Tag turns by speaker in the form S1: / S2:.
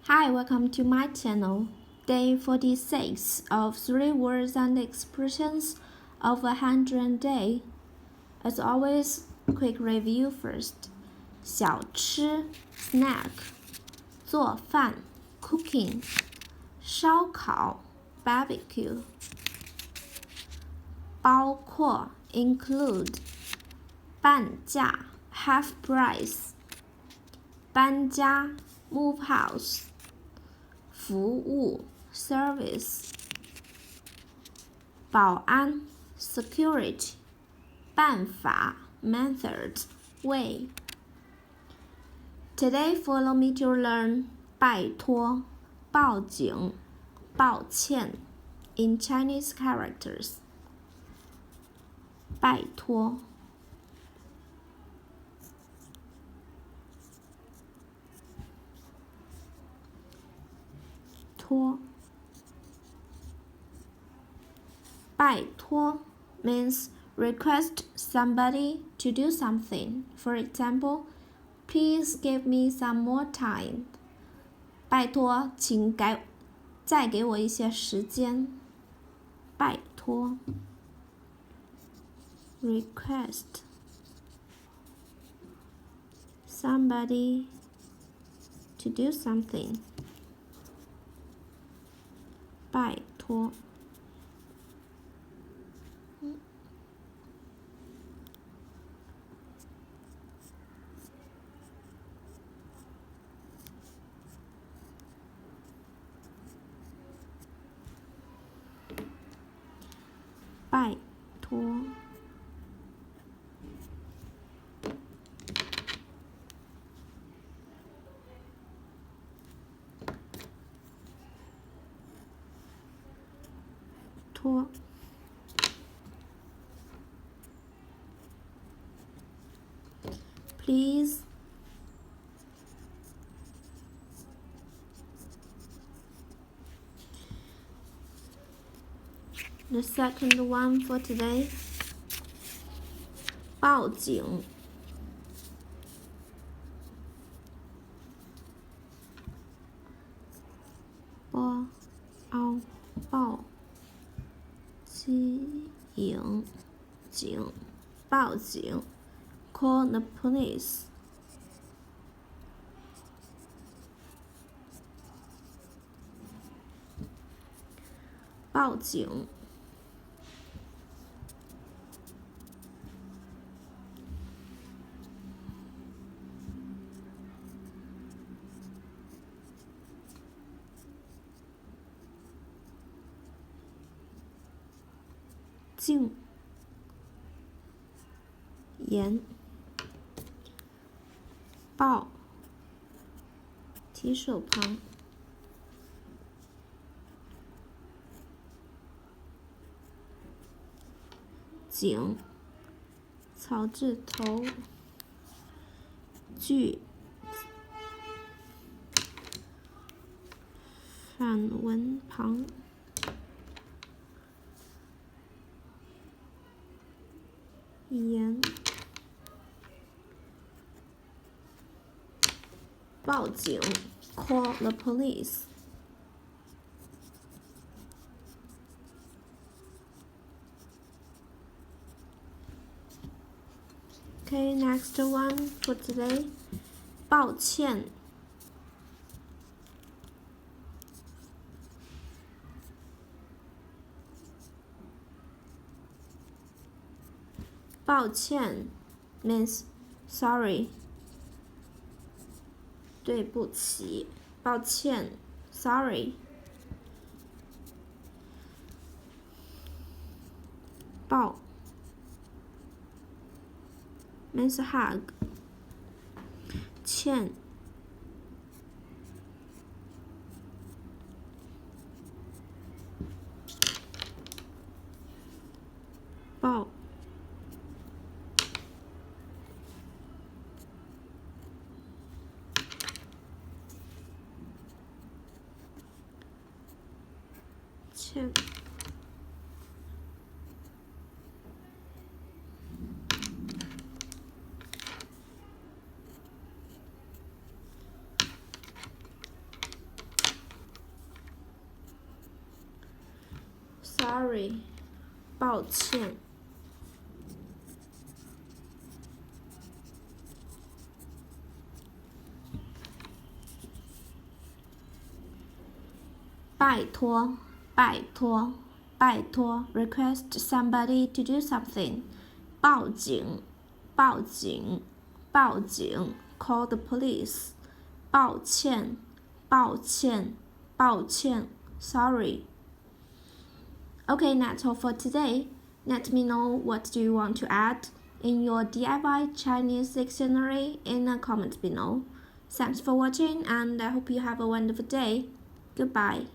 S1: Hi, welcome to my channel. Day 46 of 3 words and expressions of 100 day. As always, quick review first. 小吃 snack 做饭 cooking 烧烤 barbecue 包括 include 半价 half price 搬家 move house 服务 service 保安 security 办法 method way. Today follow me to learn 拜托报警抱歉 in Chinese characters. 拜托托拜托 means request somebody to do something. For example, please give me some more time. 拜托，请再给我一些时间。拜托 request somebody to do something. 拜托拜托托Please The second one for today 报警报警报警 Call the police 报警禁言报提手旁警草字头句反文旁言报警 Call the police. Okay, next one for today. 抱歉抱歉 means sorry 对不起抱歉 sorry 抱 means hug 歉抱歉 sorry, 抱歉。拜托，拜托，拜托 request somebody to do something. 报警，报警，报警 call the police. 抱歉，抱歉，抱歉 sorry. Okay, that's all for today. Let me know what do you want to add in your DIY Chinese dictionary in the comments below. Thanks for watching and I hope you have a wonderful day. Goodbye.